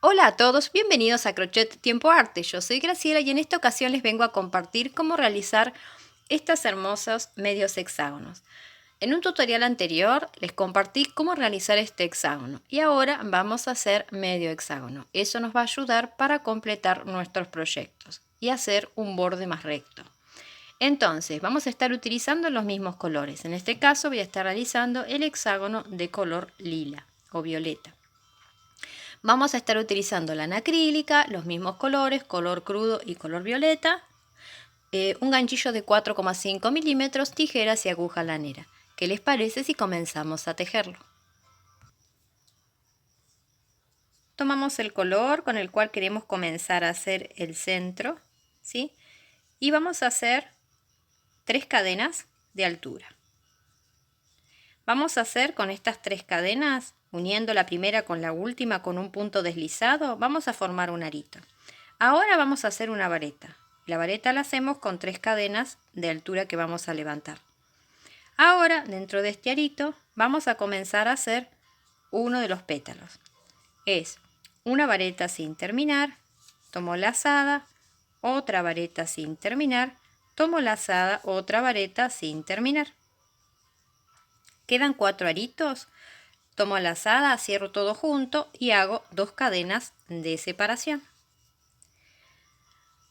Hola a todos, bienvenidos a Crochet Tiempo Arte. Yo soy Graciela y en esta ocasión les vengo a compartir cómo realizar estos hermosos medios hexágonos. En un tutorial anterior les compartí cómo realizar este hexágono y ahora vamos a hacer medio hexágono. Eso nos va a ayudar para completar nuestros proyectos y hacer un borde más recto. Entonces vamos a estar utilizando los mismos colores. En este caso voy a estar realizando el hexágono de color lila o violeta. Vamos a estar utilizando lana acrílica, los mismos colores, color crudo y color violeta, un ganchillo de 4,5 milímetros, tijeras y aguja lanera. ¿Qué les parece si comenzamos a tejerlo? Tomamos el color con el cual queremos comenzar a hacer el centro, ¿sí? Y vamos a hacer 3 cadenas de altura. Vamos a hacer con estas 3 cadenas, uniendo la primera con la última con un punto deslizado, vamos a formar un arito. Ahora vamos a hacer una vareta. La vareta la hacemos con 3 cadenas de altura que vamos a levantar. Ahora, dentro de este arito, vamos a comenzar a hacer uno de los pétalos. Es una vareta sin terminar, tomo lazada, otra vareta sin terminar, tomo lazada, otra vareta sin terminar. Quedan 4 aritos, tomo lazada, cierro todo junto y hago 2 cadenas de separación.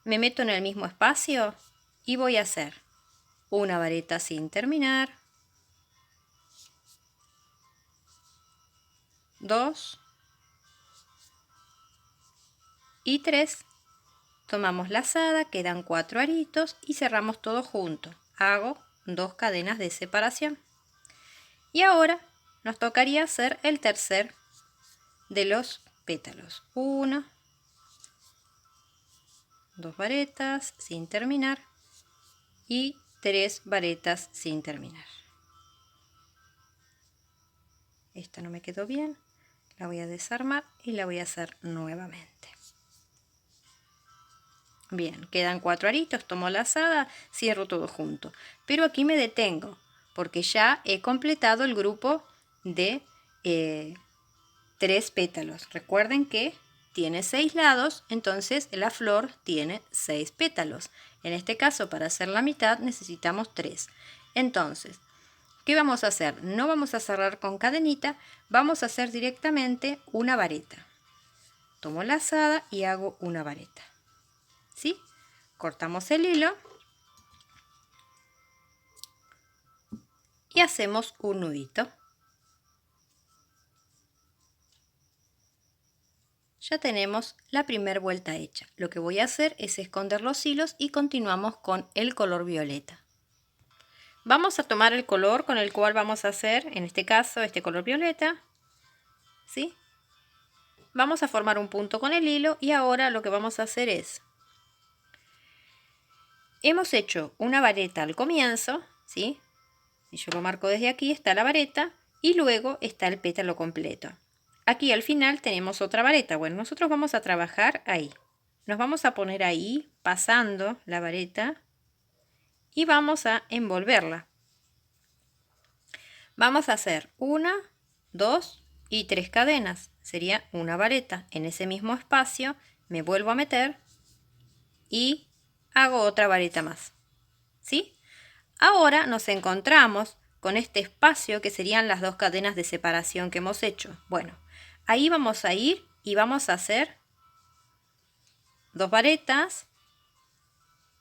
Me meto en el mismo espacio y voy a hacer una vareta sin terminar, 2 y 3. Tomamos lazada, quedan 4 aritos y cerramos todo junto. Hago 2 cadenas de separación. Y ahora nos tocaría hacer el tercer de los pétalos. 1, 2 varetas sin terminar y 3 varetas sin terminar. Esta no me quedó bien, la voy a desarmar y la voy a hacer nuevamente. Bien, quedan 4 aritos, tomo lazada, cierro todo junto. Pero aquí me detengo porque ya he completado el grupo de 3 pétalos. Recuerden que tiene 6 lados, entonces la flor tiene 6 pétalos. En este caso, para hacer la mitad necesitamos 3. Entonces, ¿qué vamos a hacer? No vamos a cerrar con cadenita, vamos a hacer directamente una vareta. Tomo lazada y hago una vareta. ¿Sí? Cortamos el hilo y hacemos un nudito. Ya tenemos la primera vuelta hecha. Lo que voy a hacer es esconder los hilos y continuamos con el color violeta. Vamos a tomar el color con el cual vamos a hacer, en este caso, este color violeta, ¿sí? Vamos a formar un punto con el hilo y ahora lo que vamos a hacer es, hemos hecho una vareta al comienzo, ¿sí? Si yo lo marco desde aquí, está la vareta y luego está el pétalo completo. Aquí al final tenemos otra vareta. Bueno, nosotros vamos a trabajar ahí. Nos vamos a poner ahí, pasando la vareta y vamos a envolverla. Vamos a hacer 1, 2 y 3 cadenas. Sería una vareta. En ese mismo espacio me vuelvo a meter y hago otra vareta más. ¿Sí? Ahora nos encontramos con este espacio que serían las 2 cadenas de separación que hemos hecho. Bueno, ahí vamos a ir y vamos a hacer 2 varetas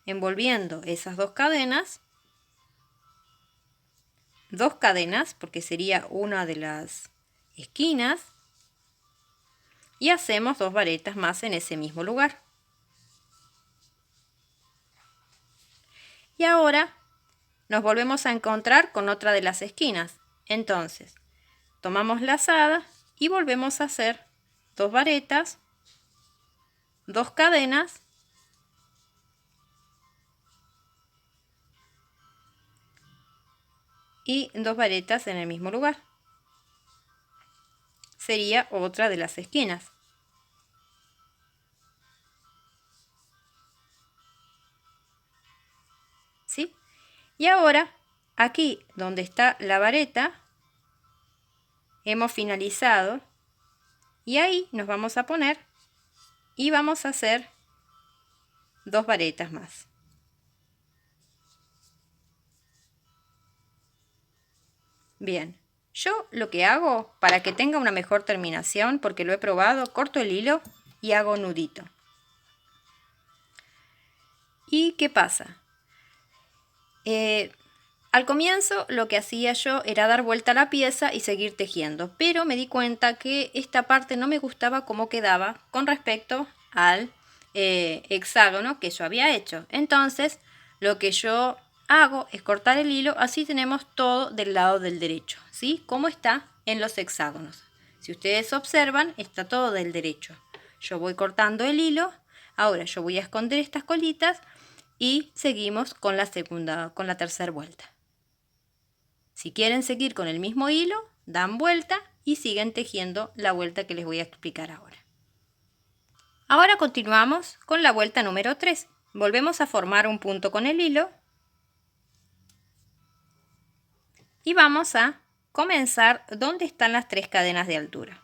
envolviendo esas 2 cadenas, 2 cadenas porque sería una de las esquinas y hacemos 2 varetas más en ese mismo lugar. Y ahora nos volvemos a encontrar con otra de las esquinas. Entonces, tomamos lazada y volvemos a hacer 2 varetas, 2 cadenas y 2 varetas en el mismo lugar. Sería otra de las esquinas. ¿Sí? Y ahora, aquí donde está la vareta, hemos finalizado y ahí nos vamos a poner y vamos a hacer 2 varetas más. Bien, yo lo que hago para que tenga una mejor terminación, porque lo he probado, corto el hilo y hago nudito. ¿Y qué pasa? Al comienzo lo que hacía yo era dar vuelta a la pieza y seguir tejiendo, pero me di cuenta que esta parte no me gustaba cómo quedaba con respecto al hexágono que yo había hecho. Entonces lo que yo hago es cortar el hilo, así tenemos todo del lado del derecho, ¿sí? Como está en los hexágonos. Si ustedes observan, está todo del derecho. Yo voy cortando el hilo, ahora yo voy a esconder estas colitas y seguimos con la tercera vuelta. Si quieren seguir con el mismo hilo, dan vuelta y siguen tejiendo la vuelta que les voy a explicar ahora. Ahora continuamos con la vuelta número 3. Volvemos a formar un punto con el hilo y vamos a comenzar donde están las 3 cadenas de altura.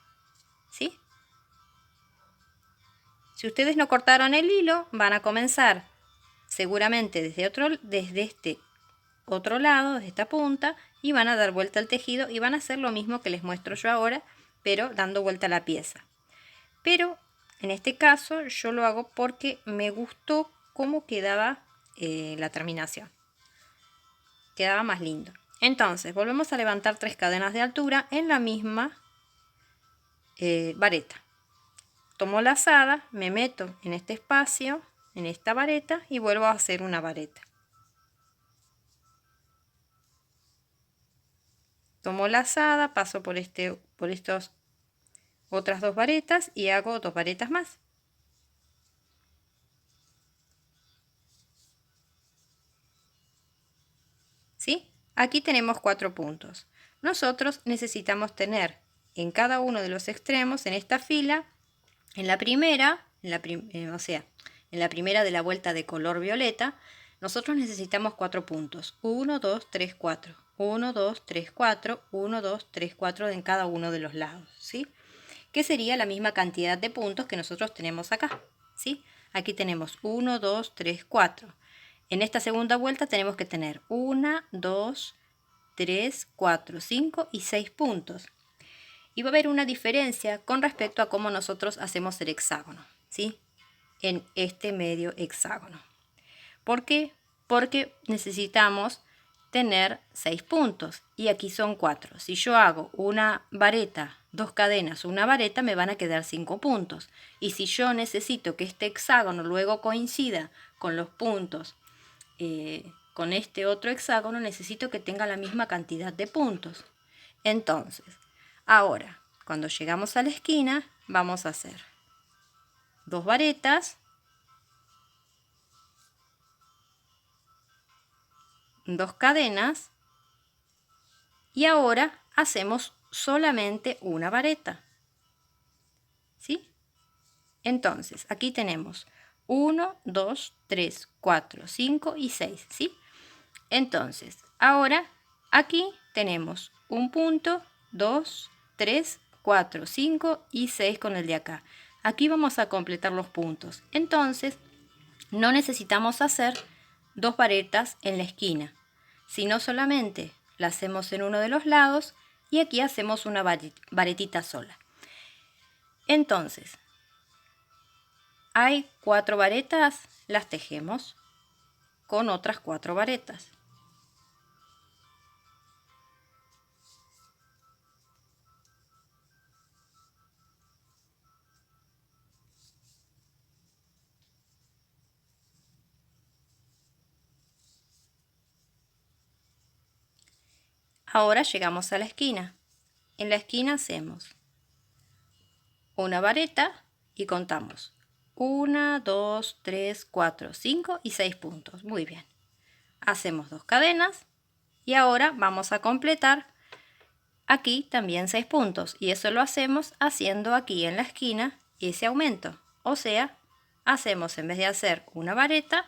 ¿Sí? Si ustedes no cortaron el hilo, van a comenzar seguramente desde este otro lado, desde esta punta, y van a dar vuelta al tejido y van a hacer lo mismo que les muestro yo ahora, pero dando vuelta a la pieza. Pero en este caso yo lo hago porque me gustó cómo quedaba la terminación. Quedaba más lindo. Entonces volvemos a levantar 3 cadenas de altura en la misma vareta. Tomo lazada, me meto en este espacio, en esta vareta, y vuelvo a hacer una vareta. Tomo lazada, paso por estos otras 2 varetas y hago 2 varetas más. ¿Sí? Aquí tenemos 4 puntos. Nosotros necesitamos tener en cada uno de los extremos, en esta fila, en la primera, en la primera de la vuelta de color violeta, nosotros necesitamos 4 puntos. 1, 2, 3, 4. 1, 2, 3, 4. 1, 2, 3, 4 en cada uno de los lados, ¿sí? Que sería la misma cantidad de puntos que nosotros tenemos acá, ¿sí? Aquí tenemos 1, 2, 3, 4. En esta segunda vuelta tenemos que tener 1, 2, 3, 4, 5 y 6 puntos. Y va a haber una diferencia con respecto a cómo nosotros hacemos el hexágono, ¿sí? En este medio hexágono. ¿Por qué? Porque necesitamos tener 6 puntos y aquí son 4. Si yo hago una vareta, 2 cadenas, una vareta, me van a quedar 5 puntos. Y si yo necesito que este hexágono luego coincida con los puntos, con este otro hexágono, necesito que tenga la misma cantidad de puntos. Entonces, ahora, cuando llegamos a la esquina, vamos a hacer 2 varetas, 2 cadenas y ahora hacemos solamente una vareta. ¿Sí? Entonces, aquí tenemos 1, 2, 3, 4, 5 y 6. ¿Sí? Entonces, ahora aquí tenemos un punto, 2, 3, 4, 5 y 6 con el de acá. Aquí vamos a completar los puntos. Entonces, no necesitamos hacer 2 varetas en la esquina, sino solamente la hacemos en uno de los lados y aquí hacemos una varetita sola. Entonces, hay 4 varetas, las tejemos con otras 4 varetas. Ahora llegamos a la esquina. En la esquina hacemos una vareta y contamos 1, 2, 3, 4, 5 y 6 puntos. Muy bien. Hacemos 2 cadenas y ahora vamos a completar aquí también 6 puntos. Y eso lo hacemos haciendo aquí en la esquina ese aumento. O sea, hacemos en vez de hacer una vareta,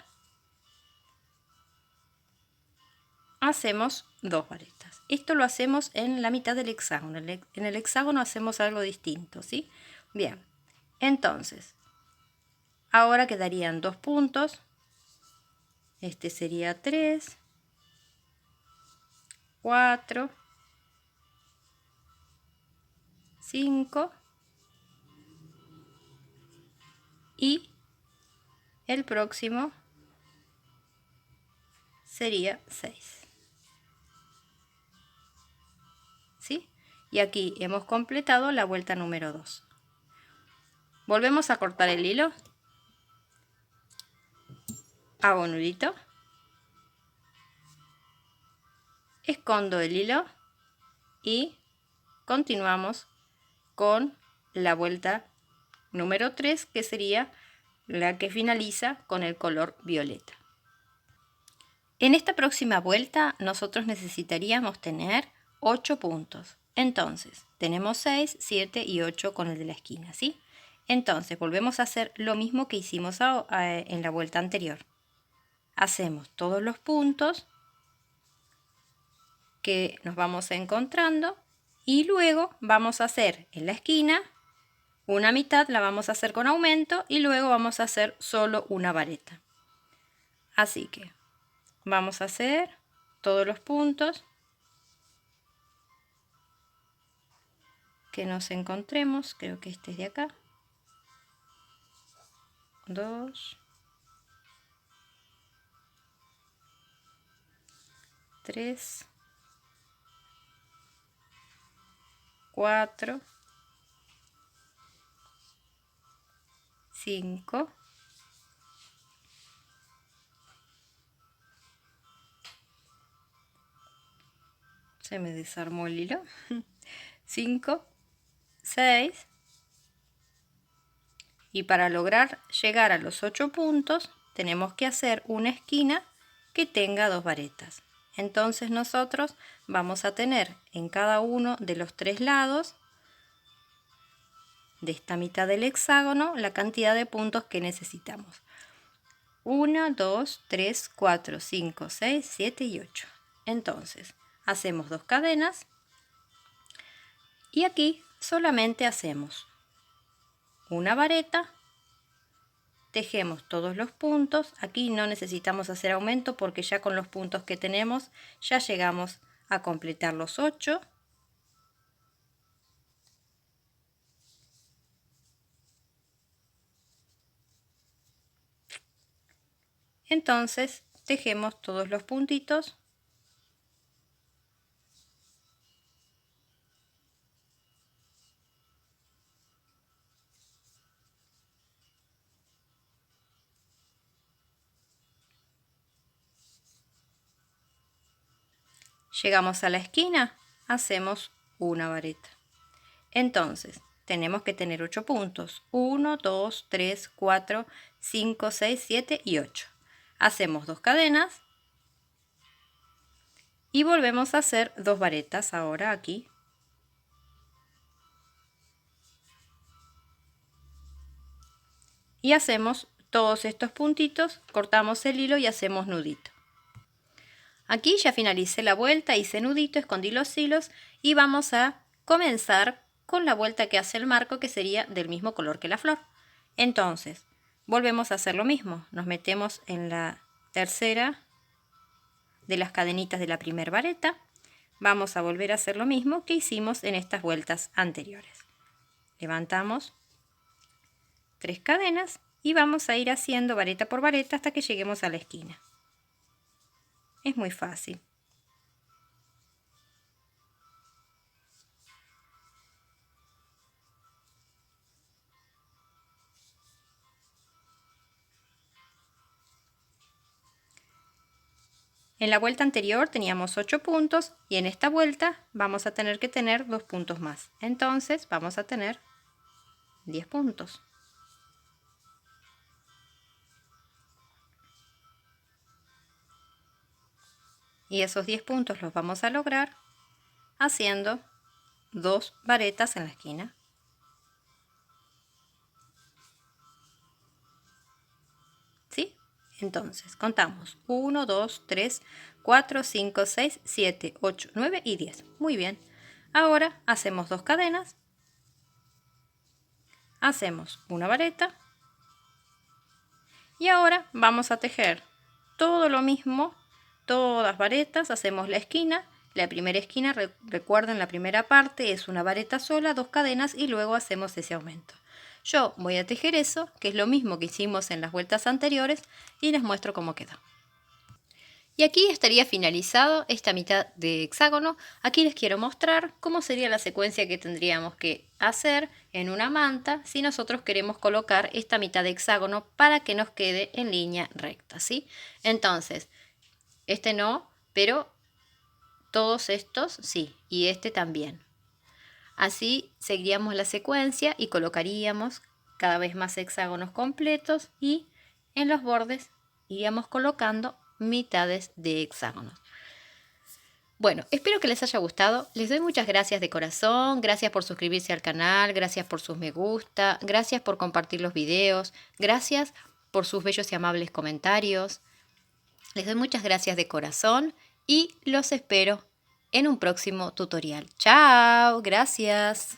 hacemos 2 varetas. Esto lo hacemos en la mitad del hexágono. En el hexágono hacemos algo distinto, ¿sí? Bien, entonces, Ahora quedarían 2 puntos. Este sería 3, 4, 5 y el próximo sería 6. ¿Sí? Y aquí hemos completado la vuelta número 2. Volvemos a cortar el hilo. Hago un nudito. Escondo el hilo y continuamos con la vuelta número 3, que sería la que finaliza con el color violeta. En esta próxima vuelta nosotros necesitaríamos tener 8 puntos. Entonces, tenemos 6, 7 y 8 con el de la esquina, ¿sí? Entonces, volvemos a hacer lo mismo que hicimos en la vuelta anterior. Hacemos todos los puntos que nos vamos encontrando y luego vamos a hacer en la esquina una mitad, la vamos a hacer con aumento y luego vamos a hacer solo una vareta. Así que vamos a hacer todos los puntos que nos encontremos. Creo que este es de acá. 2, 3, 4, 5, 5, 6 y para lograr llegar a los 8 puntos tenemos que hacer una esquina que tenga 2 varetas. Entonces nosotros vamos a tener en cada uno de los 3 lados de esta mitad del hexágono la cantidad de puntos que necesitamos. 1, 2, 3, 4, 5, 6, 7 y 8. Entonces hacemos 2 cadenas y aquí solamente hacemos una vareta, tejemos todos los puntos. Aquí no necesitamos hacer aumento porque ya con los puntos que tenemos ya llegamos a completar los 8. Entonces tejemos todos los puntitos . Llegamos a la esquina, hacemos una vareta. Entonces, tenemos que tener 8 puntos. 1, 2, 3, 4, 5, 6, 7 y 8. Hacemos 2 cadenas y volvemos a hacer 2 varetas ahora aquí. Y hacemos todos estos puntitos, cortamos el hilo y hacemos nudito. Aquí ya finalicé la vuelta, hice nudito, escondí los hilos y vamos a comenzar con la vuelta que hace el marco, que sería del mismo color que la flor. Entonces, volvemos a hacer lo mismo. Nos metemos en la tercera de las cadenitas de la primera vareta. Vamos a volver a hacer lo mismo que hicimos en estas vueltas anteriores. Levantamos 3 cadenas y vamos a ir haciendo vareta por vareta hasta que lleguemos a la esquina. Es muy fácil. En la vuelta anterior teníamos 8 puntos y en esta vuelta vamos a tener que tener 2 puntos más. Entonces vamos a tener 10 puntos. Y esos 10 puntos los vamos a lograr haciendo 2 varetas en la esquina. ¿Sí? Entonces contamos 1, 2, 3, 4, 5, 6, 7, 8, 9 y 10. Muy bien. Ahora hacemos 2 cadenas. Hacemos una vareta Y ahora vamos a tejer todo lo mismo, todas varetas, hacemos la esquina. La primera esquina, recuerden, la primera parte es una vareta sola, 2 cadenas y luego hacemos ese aumento. Yo voy a tejer eso, que es lo mismo que hicimos en las vueltas anteriores, y les muestro cómo quedó. Y aquí estaría finalizado esta mitad de hexágono. Aquí les quiero mostrar cómo sería la secuencia que tendríamos que hacer en una manta si nosotros queremos colocar esta mitad de hexágono para que nos quede en línea recta, ¿sí? Entonces, este no, pero todos estos sí, y este también. Así seguiríamos la secuencia y colocaríamos cada vez más hexágonos completos y en los bordes iríamos colocando mitades de hexágonos. Bueno, espero que les haya gustado. Les doy muchas gracias de corazón. Gracias por suscribirse al canal. Gracias por sus me gusta. Gracias por compartir los videos. Gracias por sus bellos y amables comentarios. Les doy muchas gracias de corazón y los espero en un próximo tutorial. ¡Chao! Gracias.